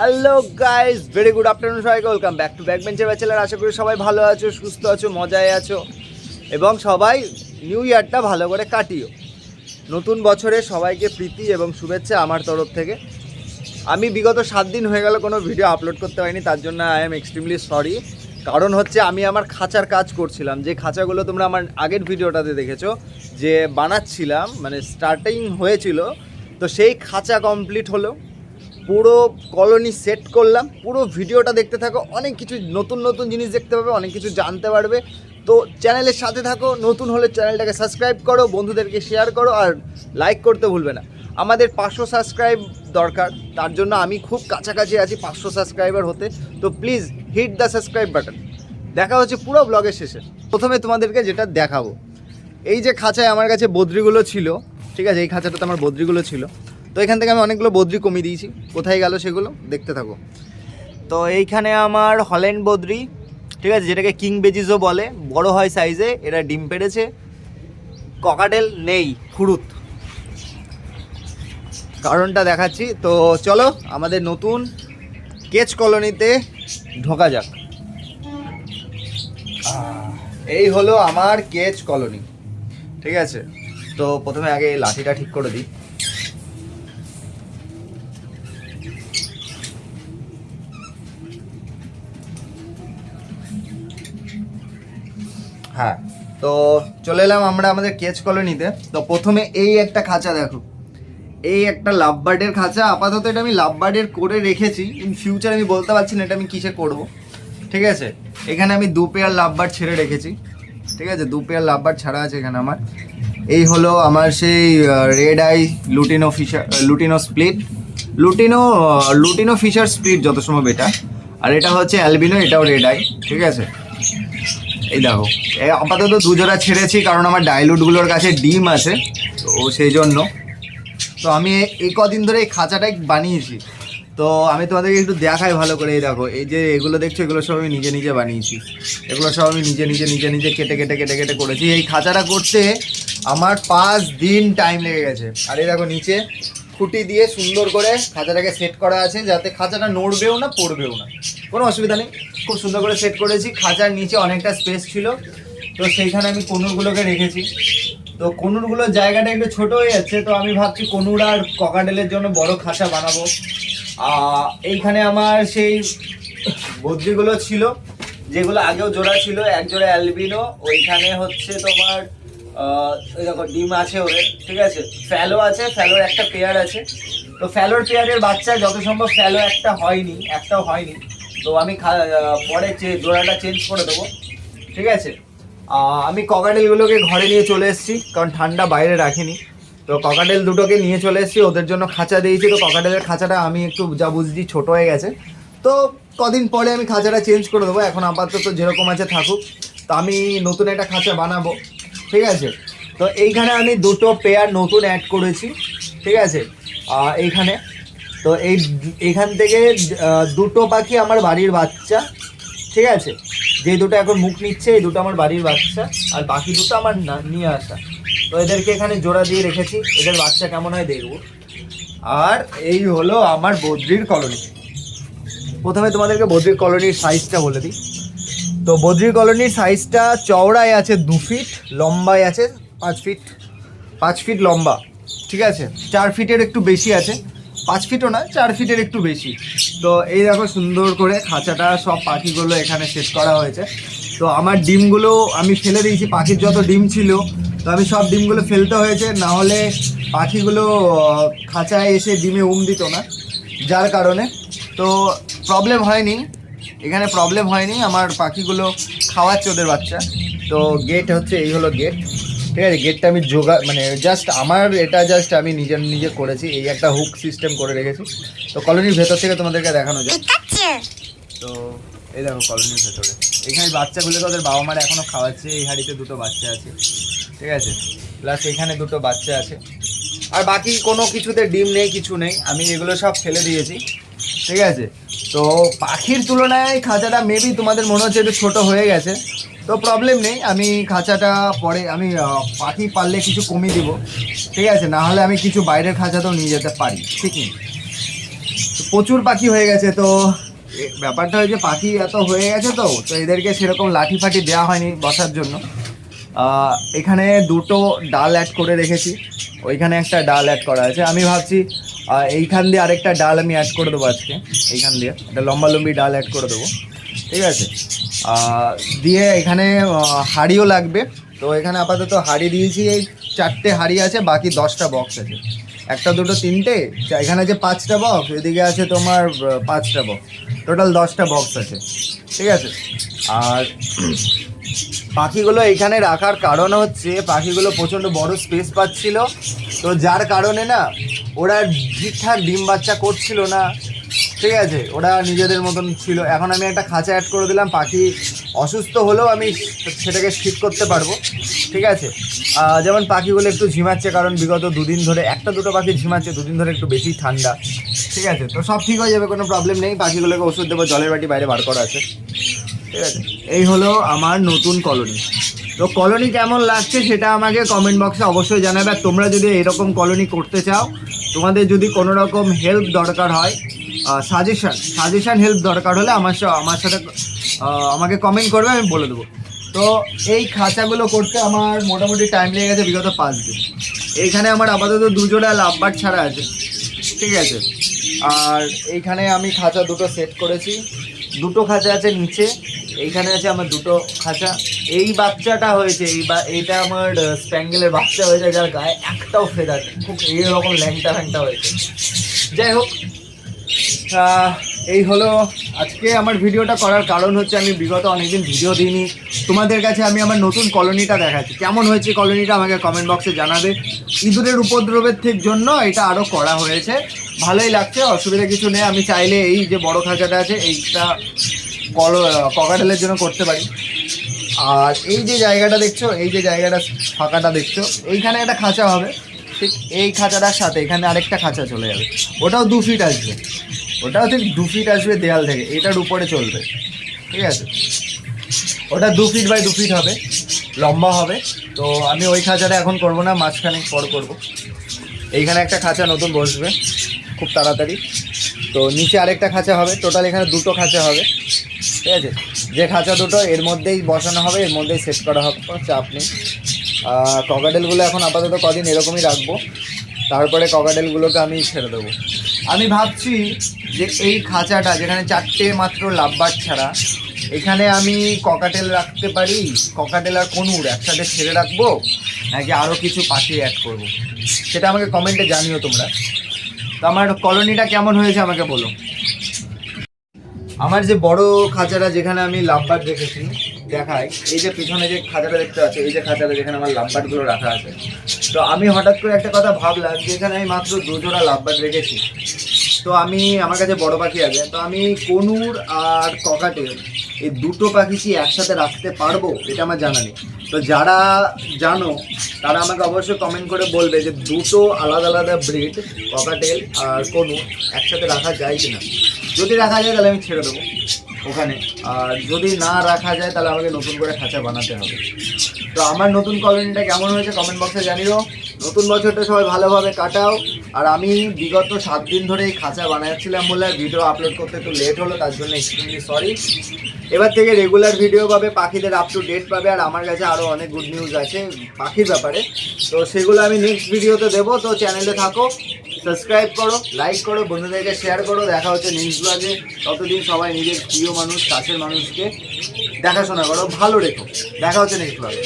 Hello guys, very good afternoon সবাইকে। Welcome back to ব্যাকবেঞ্চের bachelor. আশা করি সবাই ভালো আছো, সুস্থ আছো, মজায় আছো এবং সবাই নিউ ইয়ারটা ভালো করে কাটিও। নতুন বছরে সবাইকে প্রীতি এবং শুভেচ্ছা আমার তরফ থেকে। আমি বিগত 7 দিন হয়ে গেল কোনো ভিডিও আপলোড করতে পারিনি, তার জন্য আই এম এক্সট্রিমলি সরি। কারণ হচ্ছে আমি আমার খাঁচার কাজ করছিলাম, যে খাঁচাগুলো তোমরা আমার আগের ভিডিওটাতে দেখেছো যে বানাচ্ছিলাম, মানে স্টার্টিং হয়েছিল। তো সেই খাঁচা কমপ্লিট হলো, পুরো কলোনি সেট করলাম। পুরো ভিডিওটা দেখতে থাকো, অনেক কিছু নতুন নতুন জিনিস দেখতে পাবে, অনেক কিছু জানতে পারবে। তো চ্যানেলের সাথে থাকো, নতুন হলে চ্যানেলটাকে সাবস্ক্রাইব করো, বন্ধুদেরকে শেয়ার করো, আর লাইক করতে ভুলবে না। আমাদের 500 সাবস্ক্রাইব দরকার, তার জন্য আমি খুব কাছাকাছি আছি 500 সাবস্ক্রাইবার হতে। তো please hit the subscribe button. দেখা হচ্ছে পুরো ব্লগের শেষে। প্রথমে তোমাদেরকে যেটা দেখাবো, এই যে খাঁচায় আমার কাছে বদ্রিগুলো ছিল, ঠিক আছে, এই খাঁচাটাতে আমার বদ্রিগুলো ছিল। তো এখান থেকে আমি অনেকগুলো বদ্রি কমিয়ে দিয়েছি। কোথায় গেল সেগুলো দেখতে থাকো। তো এইখানে আমার হল্যান্ড বদ্রি, ঠিক আছে, যেটাকে কিং বেজিসও বলে, বড় হয় সাইজে। এরা ডিম পেড়েছে। ককাটেল নেই, ফুরুত। কারণটা দেখাচ্ছি। তো চলো আমাদের নতুন কেচ কলোনিতে ঢোকা যাক। এই হলো আমার কেচ কলোনি, ঠিক আছে। তো প্রথমে আগে লাঠিটা ঠিক করে দিই। হ্যাঁ, তো চলে এলাম আমরা আমাদের কেচ কলোনিতে। তো প্রথমে এই একটা খাঁচা দেখো, এই একটা লাভ বার্ডের খাঁচা। আপাতত এটা আমি লাভ বার্ডের করে রেখেছি, ইন ফিউচার আমি বলতে পারছি না এটা আমি কিসে করব, ঠিক আছে। এখানে আমি 2 পেয়ার লাভ বার্ড ছেড়ে রেখেছি, ঠিক আছে, 2 পেয়ার লাভ বার্ড ছাড়া আছে এখানে আমার। এই হলো আমার সেই red eye lutino split, lutino Fischer split যত সময় বেটা। আর এটা হচ্ছে অ্যালবিনো, এটাও রেড আই, ঠিক আছে। এই দেখো, আপাতত 2 জোড়া ছেড়েছি কারণ আমার ডাইলুটগুলোর কাছে ডিম আছে, তো সেই জন্য। তো আমি এই কদিন ধরে এই খাঁচাটাই বানিয়েছি। তো আমি তোমাদেরকে একটু দেখাই ভালো করে। এই দেখো, এই যে এগুলো দেখছো, এগুলো সব আমি নিজে নিজে বানিয়েছি। এগুলো সব আমি নিজে নিজে কেটে করেছি। এই খাঁচাটা করতে আমার 5 দিন টাইম লেগে গেছে। আর এই দেখো নিচে খুঁটি দিয়ে সুন্দর করে খাঁচাটাকে সেট করা আছে, যাতে খাঁচাটা নড়বেও না, পড়বেও না, কোনো অসুবিধা নেই। খুব সুন্দর করে সেট করেছি। খাঁচার নিচে অনেকটা স্পেস ছিল, তো সেইখানে আমি কনুরগুলোকে রেখেছি। তো কনুরগুলোর জায়গাটা একটু ছোট হয়ে যাচ্ছে, তো আমি ভাবছি কনুর আর ককাটেলের জন্য বড় খাঁচা বানাবো। এইখানে আমার সেই বদ্রিগুলো ছিল, যেগুলো আগেও জোড়া ছিল, এক জোড়া অ্যালবিনো। ওইখানে হচ্ছে তোমার ওই দেখো ডিম আছে ওদের, ঠিক আছে। ফ্যালো আছে, ফ্যালোর একটা পেয়ার আছে। তো ফ্যালোর পেয়ারের বাচ্চা যত সম্ভব, ফ্যালো একটাও হয়নি। তো আমি পরে জোড়াটা চেঞ্জ করে দেবো, ঠিক আছে। আমি ককাটেলগুলোকে ঘরে নিয়ে চলে এসেছি, কারণ ঠান্ডা বাইরে রাখিনি। তো ককাটেল দুটোকে নিয়ে চলে এসেছি, ওদের জন্য খাঁচা দিয়েছি। তো ককাটেলের খাঁচাটা আমি একটু যা বুঝছি ছোট হয়ে গেছে, তো কদিন পরে আমি খাঁচাটা চেঞ্জ করে দেবো। এখন আপাতত যেরকম আছে থাকুক। তো আমি নতুন একটা খাঁচা বানাবো, ঠিক আছে। তো এইখানে আমি 2টো পেয়ার নতুন অ্যাড করেছি, ঠিক আছে। এইখানে তো এইখান থেকে 2টো পাখি আমার বাড়ির বাচ্চা, ঠিক আছে। যে দুটো এখন মুখ নিচ্ছে, এই দুটো আমার বাড়ির বাচ্চা, আর বাকি দুটো আমার নিয়ে আসা। তো এদেরকে এখানে জোড়া দিয়ে রেখেছি, এদের বাচ্চা কেমন হয় দেখবো। আর এই হলো আমার বদ্রির কলোনি। প্রথমে তোমাদেরকে বদ্রির কলোনির সাইজটা বলে দিই। তো বদ্রির কলোনির সাইজটা চওড়ায় আছে 2 ফিট, লম্বায় আছে 5 ফিট লম্বা, ঠিক আছে। 4 ফিটের একটু বেশি আছে, 5 ফিটও না, 4 ফিটের একটু বেশি। তো এই দেখো সুন্দর করে খাঁচাটা সব পাখিগুলো এখানে সেট করা হয়েছে। তো আমার ডিমগুলো আমি ফেলে দিয়েছি, পাখির যত ডিম ছিল, তো আমি সব ডিমগুলো ফেলতে হয়েছে, না হলে পাখিগুলো খাঁচায় এসে ডিমে দিত না, যার কারণে। তো প্রবলেম হয়নি, এখানে প্রবলেম হয়নি। আমার পাখিগুলো খাওয়াচ্ছে ওদের বাচ্চা। তো গেট হচ্ছে, এই হলো গেট, ঠিক আছে। গেটটা আমি এটা জাস্ট আমি নিজে করেছি। এই একটা হুক সিস্টেম করে রেখেছি। তো কলোনির ভেতর থেকে তোমাদেরকে দেখানো যায়। তো এই দেখো কলোনির ভেতরে এখানে বাচ্চাগুলোকে ওদের বাবা মারা এখনো খাওয়াচ্ছে। এই হাঁড়িতে 2টো বাচ্চা আছে, ঠিক আছে, প্লাস এখানে 2টো বাচ্চা আছে। আর বাকি কোনো কিছুতে ডিম নেই, কিছু নেই, আমি এগুলো সব ফেলে দিয়েছি, ঠিক আছে। তো পাখির তুলনায় খাঁচাটা মেবি তোমাদের মনে হচ্ছে একটু ছোটো হয়ে গেছে, তো প্রবলেম নেই। আমি খাঁচাটা পরে আমি পাখি পারলে কিছু কমিয়ে দিব, ঠিক আছে, না হলে আমি কিছু বাইরের খাঁচাতেও নিয়ে যেতে পারি, ঠিক নেই। প্রচুর পাখি হয়ে গেছে। তো ব্যাপারটা হয়েছে পাখি এত হয়ে গেছে, তো এদেরকে সেরকম লাঠি ফাঠি দেওয়া হয়নি বসার জন্য। এখানে দুটো ডাল অ্যাড করে রেখেছি, ওইখানে একটা ডাল অ্যাড করা আছে। আমি ভাবছি এইখান দিয়ে আরেকটা ডাল আমি অ্যাড করে দেবো আজকে, এইখান দিয়ে একটা লম্বা লম্বি ডাল অ্যাড করে দেবো, ঠিক আছে। দিয়ে এখানে হাঁড়িও লাগবে, তো এখানে আপাতত হাঁড়ি দিয়েছি, এই 4টে হাঁড়ি আছে, বাকি 10টা বক্স আছে, 1 2 3টে, এখানে যে 5টা বক্স, এদিকে আছে তোমার 5টা বক্স, টোটাল 10টা বক্স আছে, ঠিক আছে। আর পাখিগুলো এখানে রাখার কারণ হচ্ছে পাখিগুলো প্রচণ্ড বড় স্পেস পাচ্ছিল, তো যার কারণে না ওরা ঠিকঠাক ডিম বাচ্চা করছিল না, ঠিক আছে, ওরা নিজেদের মতন ছিল। এখন আমি একটা খাঁচা অ্যাড করে দিলাম, পাখি অসুস্থ হলেও আমি সেটাকে ঠিক করতে পারবো, ঠিক আছে। যেমন পাখিগুলো একটু ঝিমাচ্ছে, কারণ বিগত 2 দিন ধরে 1টা 2টো পাখি ঝিমাচ্ছে, 2 দিন ধরে একটু বেশি ঠান্ডা, ঠিক আছে। তো সব ঠিক হয়ে যাবে, কোনো প্রবলেম নেই। পাখিগুলোকে ওষুধ দেবো, জলের বাটি বাইরে বার করা আছে, ঠিক আছে। এই হলো আমার নতুন কলোনি। তো কলোনি কেমন লাগছে সেটা আমাকে কমেন্ট বক্সে অবশ্যই জানাবে। আর তোমরা যদি এরকম কলোনি করতে চাও, তোমাদের যদি কোনো রকম হেল্প দরকার হয়, সাজেশন হেল্প দরকার হলে আমার সাথে আমাকে কমেন্ট করবে, আমি বলে দেবো। তো এই খাঁচাগুলো করতে আমার মোটামুটি টাইম লেগে গেছে বিগত 5 দিন। এইখানে আমার আপাতত 2 জোড়া লাভবার্ড ছাড়া আছে, ঠিক আছে। আর এইখানে আমি খাঁচা 2টো সেট করেছি, 2টো খাঁচা আছে নিচে, এইখানে আছে আমার 2টো খাঁচা। এই বাচ্চাটা হয়েছে, এইটা আমার স্প্যাঙ্গেলের বাচ্চা হয়েছে, যার গায়ে একটাও ফেদার, খুব এইরকম ল্যাংটা ফ্যাংটা হয়েছে। যাই হোক, এই হলো আজকে আমার ভিডিওটা করার কারণ হচ্ছে আমি বিগত অনেকদিন ভিডিও দিইনি, তোমাদের কাছে আমি আমার নতুন কলোনিটা দেখাচ্ছি। কেমন হয়েছে কলোনিটা আমাকে কমেন্ট বক্সে জানাবে। ইঁদুরের উপদ্রবের জন্য এটা আরও করা হয়েছে, ভালোই লাগছে, অসুবিধা কিছু নেই। আমি চাইলে এই যে বড় খাঁচাটা আছে এইটা ককাটেলের জন্য করতে পারি। আর এই যে জায়গাটা দেখছো, এই যে জায়গাটা ফাঁকাটা দেখছো, এইখানে একটা খাঁচা হবে, ঠিক এই খাঁচাটার সাথে এখানে আরেকটা খাঁচা চলে যাবে, ওটাও 2 ফিট আসবে, ওটাও ঠিক 2 ফিট আসবে দেয়াল থেকে, এটার উপরে চলবে, ঠিক আছে। ওটা 2 ফিট বাই 2 ফিট হবে, লম্বা হবে। তো আমি ওই খাঁচাটা এখন করব না, মাঝখানেক পর করব। এইখানে একটা খাঁচা নতুন বসবে খুব তাড়াতাড়ি, তো নিচে আরেকটা খাঁচা হবে, টোটাল এখানে 2টো খাঁচা হবে, ঠিক আছে। যে খাঁচা 2টো এর মধ্যেই বসানো হবে, এর মধ্যেই সেট করা হবে, কোনো চাপ নেই। ককাটেলগুলো এখন আপাতত কদিন এরকমই রাখবো, তারপরে ককাটেলগুলোকে আমি ছেড়ে দেবো। আমি ভাবছি যে এই খাঁচাটা যেখানে 4টে মাত্র লাভবার্ড ছাড়া, এখানে আমি ককাটেল রাখতে পারি, ককাটেল আর কনুর একসাথে ছেড়ে রাখবো, নাকি আরও কিছু পাখি অ্যাড করবো, সেটা আমাকে কমেন্টে জানিও তোমরা। তো আমার কলোনিটা কেমন হয়েছে আমাকে বলো। আমার যে বড় খাঁচাটা যেখানে আমি লাভবার্ড রেখেছি দেখাই, এই যে পিছনে যে খাঁচাটা দেখতে পাচ্ছি, এই যে খাঁচাটা যেখানে আমার লাভবার্ডগুলো রাখা আছে। তো আমি হঠাৎ করে একটা কথা ভাবলাম যে এখানে আমি মাত্র 2 জোড়া লাভবার্ড রেখেছি, তো আমার কাছে বড় পাখি আছে, তো আমি কনুর আর ককাটেল এই 2টো পাখি কি একসাথে রাখতে পারবো, এটা আমার জানা নেই। তো যারা জানো তারা আমাকে অবশ্যই কমেন্ট করে বলবে যে 2টো আলাদা আলাদা ব্রিড ককাটেল আর কনুর একসাথে রাখা যায় কিনা। যদি রাখা যায় তাহলে আমি ছেড়ে দেবো ওখানে, আর যদি না রাখা যায় তাহলে আমাকে নতুন করে খাঁচা বানাতে হবে। তো আমার নতুন কলোনিটা কেমন হয়েছে কমেন্ট বক্সে জানিও। নতুন বছরটা সবাই ভালোভাবে কাটাও। আর আমি বিগত 7 দিন ধরে এই খাঁচা বানাচ্ছিলাম বলে ভিডিও আপলোড করতে একটু লেট হলো, তার জন্য এক্সট্রিমলি সরি। এবার থেকে রেগুলার ভিডিও পাবে, পাখিদের আপ টু ডেট পাবে, আর আমার কাছে আরও অনেক গুড নিউজ আছে পাখির ব্যাপারে, তো সেগুলো আমি নেক্সট ভিডিওতে দেবো। তো চ্যানেলে থাকো, সাবস্ক্রাইব করো, লাইক করো, বন্ধুদেরকে শেয়ার করো। দেখা হচ্ছে নেক্সট ব্লগে, ততদিন সবাই নিজের প্রিয় মানুষ, কাছের মানুষকে দেখাশোনা করো, ভালো রেখো। দেখা হচ্ছে নেক্সট ব্লগে।